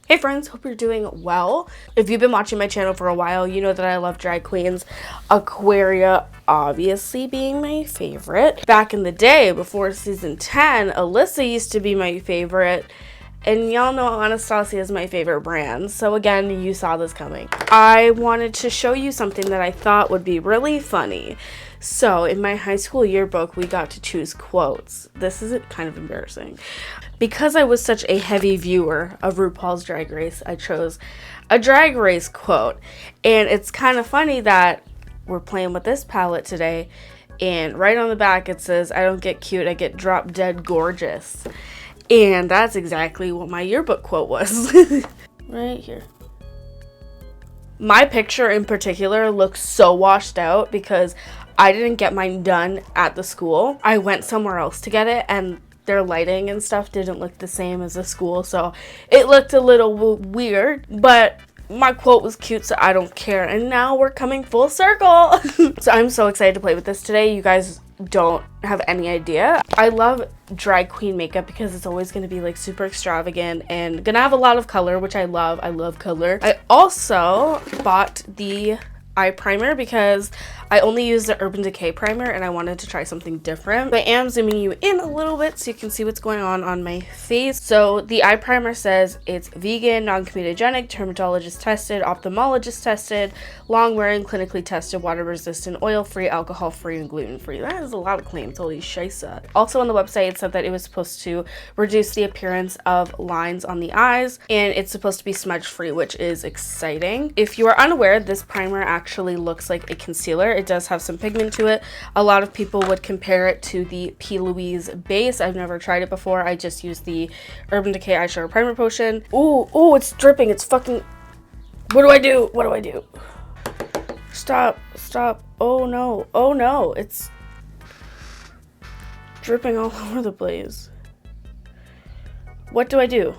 Hey friends, hope you're doing well. If you've been watching my channel for a while, you know that I love drag queens. Aquaria obviously being my favorite. Back in the day, before season 10, Alyssa used to be my favorite. And y'all know Anastasia is my favorite brand. So again, you saw this coming. I wanted to show you something that I thought would be really funny. So in my high school yearbook, we got to choose quotes. This is kind of embarrassing. Because I was such a heavy viewer of RuPaul's Drag Race, I chose a Drag Race quote. And it's kind of funny that we're playing with this palette today. And right on the back it says, "I don't get cute, I get drop dead gorgeous." And that's exactly what my yearbook quote was. Right here. My picture in particular looks so washed out because I didn't get mine done at the school. I went somewhere else to get it, and their lighting and stuff didn't look the same as the school, so it looked a little weird, but my quote was cute, so I don't care. And now we're coming full circle. So I'm so excited to play with this today. You guys don't have any idea. I love drag queen makeup because it's always going to be like super extravagant and gonna have a lot of color, which I love. I love color. I also bought the eye primer because I only use the Urban Decay primer and I wanted to try something different. I am zooming you in a little bit so you can see what's going on my face. So the eye primer says it's vegan, non-comedogenic, dermatologist tested, ophthalmologist tested, long wearing, clinically tested, water resistant, oil free, alcohol free, and gluten free. That is a lot of claims, holy shisa. Also on the website it said that it was supposed to reduce the appearance of lines on the eyes, and it's supposed to be smudge free, which is exciting. If you are unaware, this primer actually looks like a concealer. It does have some pigment to it. A lot of people would compare it to the P. Louise base. I've never tried it before. I just used the Urban Decay eyeshadow primer potion. Ooh, it's dripping. It's fucking... What do I do? What do I do? Stop. Oh no. It's dripping all over the place. What do I do?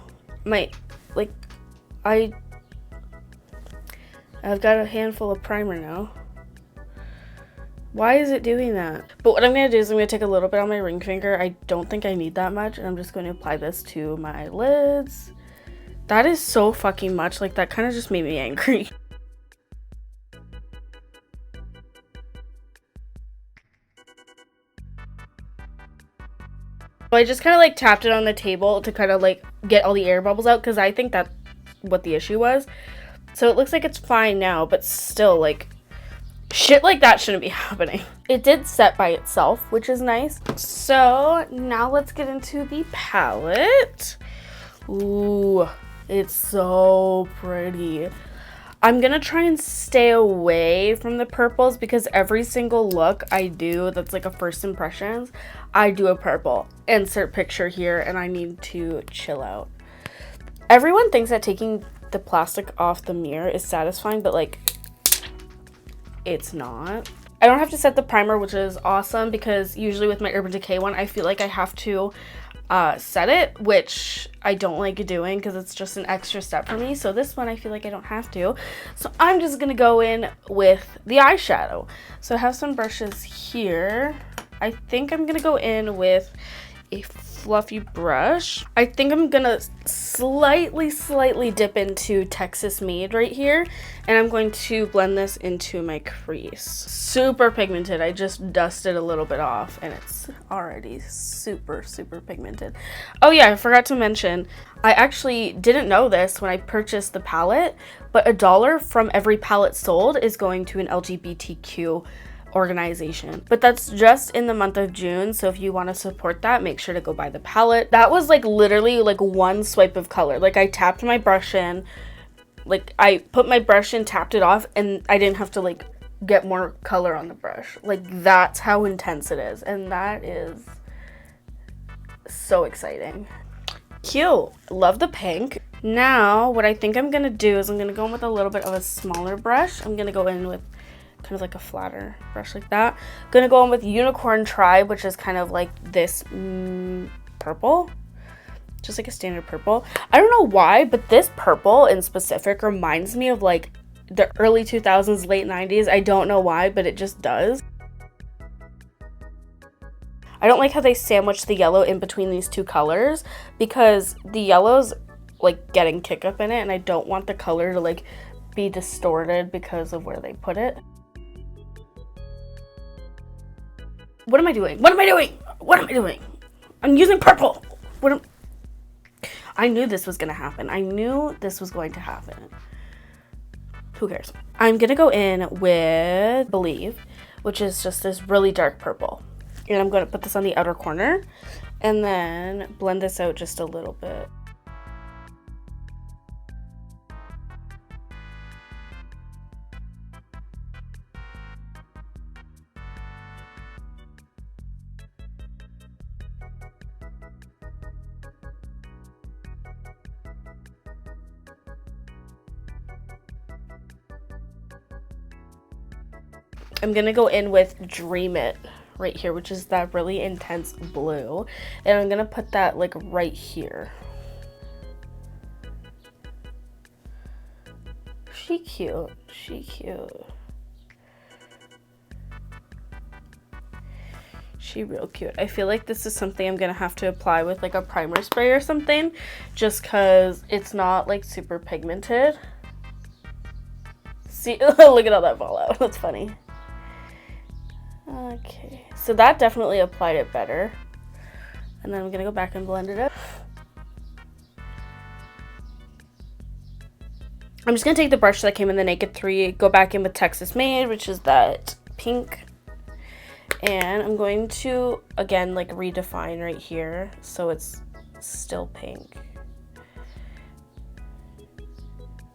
I've got a handful of primer now. Why is it doing that? But what I'm going to do is I'm going to take a little bit on my ring finger. I don't think I need that much. And I'm just going to apply this to my lids. That is so fucking much. Like, that kind of just made me angry. So I just kind of like tapped it on the table to kind of like get all the air bubbles out, because I think that's what the issue was. So it looks like it's fine now, but still, like, shit like that shouldn't be happening. It did set by itself, which is nice. So now let's get into the palette. Ooh, it's so pretty. I'm gonna try and stay away from the purples because every single look I do that's like a first impressions, I do a purple. Insert picture here, and I need to chill out. Everyone thinks that taking the plastic off the mirror is satisfying, but like, it's not. I don't have to set the primer, which is awesome, because usually with my Urban Decay one, I feel like I have to set it, which I don't like doing because it's just an extra step for me. So this one I feel like I don't have to. So I'm just gonna go in with the eyeshadow. So I have some brushes here. I think I'm gonna go in with a fluffy brush. I think I'm gonna slightly dip into Texas Made right here, and I'm going to blend this into my crease. Super pigmented. I just dusted a little bit off and it's already super pigmented. Oh yeah, I forgot to mention, I actually didn't know this when I purchased the palette, but $1 from every palette sold is going to an LGBTQ organization. But that's just in the month of June, so if you want to support that, make sure to go buy the palette. That was like literally like one swipe of color. Like, I tapped my brush in, like I put my brush in, tapped it off, and I didn't have to like get more color on the brush. Like, that's how intense it is, and that is so exciting. Cute. Love the pink. Now what I think I'm gonna do is I'm gonna go in with a little bit of a smaller brush. I'm gonna go in with kind of like a flatter brush like that. Gonna go in with Unicorn Tribe, which is kind of like this purple, just like a standard purple. I don't know why, but this purple in specific reminds me of like the early 2000s, late 90s. I don't know why, but it just does. I don't like how they sandwich the yellow in between these two colors, because the yellows like getting kick up in it, and I don't want the color to like be distorted because of where they put it. What am I doing? What am I doing? What am I doing? I'm using purple. I knew this was gonna happen. I knew this was going to happen. Who cares? I'm gonna go in with Believe, which is just this really dark purple. And I'm gonna put this on the outer corner and then blend this out just a little bit. I'm gonna go in with Dream It right here, which is that really intense blue. And I'm gonna put that like right here. She cute, she cute. She real cute. I feel like this is something I'm gonna have to apply with like a primer spray or something, just cause it's not like super pigmented. See, look at all that fall out, that's funny. Okay, so that definitely applied it better. And then I'm gonna go back and blend it up. I'm just gonna take the brush that came in the Naked 3, go back in with Texas Made, which is that pink. And I'm going to, again, like redefine right here so it's still pink.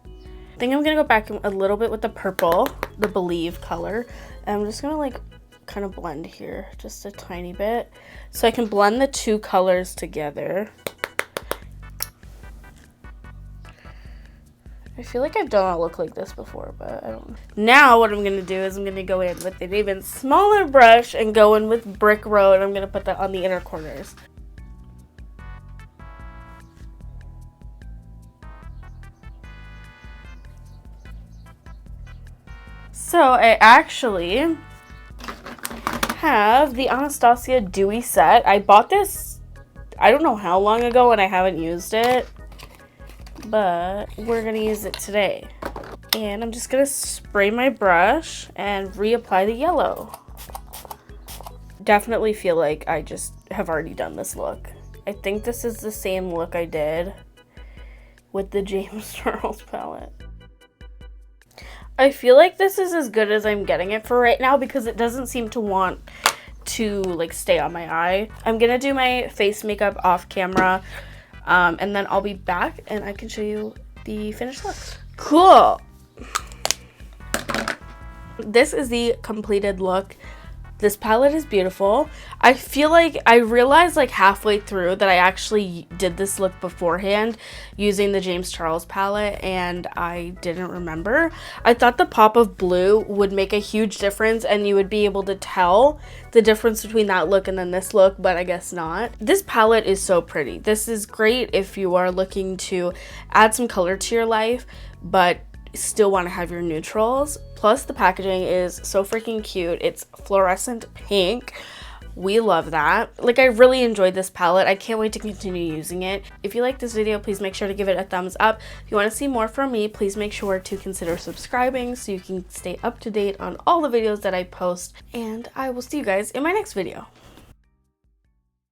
I think I'm gonna go back a little bit with the purple, the Believe color. And I'm just gonna like kind of blend here just a tiny bit so I can blend the two colors together. I feel like I've done a look like this before, but I don't know. Now what I'm gonna do is I'm gonna go in with an even smaller brush and go in with Brick Road. I'm gonna put that on the inner corners. So I actually have the Anastasia Dewy set. I bought this, I don't know how long ago, and I haven't used it, but we're gonna use it today. And I'm just gonna spray my brush and reapply the yellow. Definitely feel like I just have already done this look. I think this is the same look I did with the James Charles palette. I feel like this is as good as I'm getting it for right now because it doesn't seem to want to like stay on my eye. I'm gonna do my face makeup off camera and then I'll be back and I can show you the finished look. Cool. This is the completed look. This palette is beautiful. I feel like I realized like halfway through that I actually did this look beforehand using the James Charles palette and I didn't remember. I thought the pop of blue would make a huge difference and you would be able to tell the difference between that look and then this look, but I guess not. This palette is so pretty. This is great if you are looking to add some color to your life, but still want to have your neutrals. Plus the packaging is so freaking cute. It's fluorescent pink. We love that. Like, I really enjoyed this palette. I can't wait to continue using it. If you like this video, please make sure to give it a thumbs up. If you want to see more from me, please make sure to consider subscribing so you can stay up to date on all the videos that I post. And I will see you guys in my next video.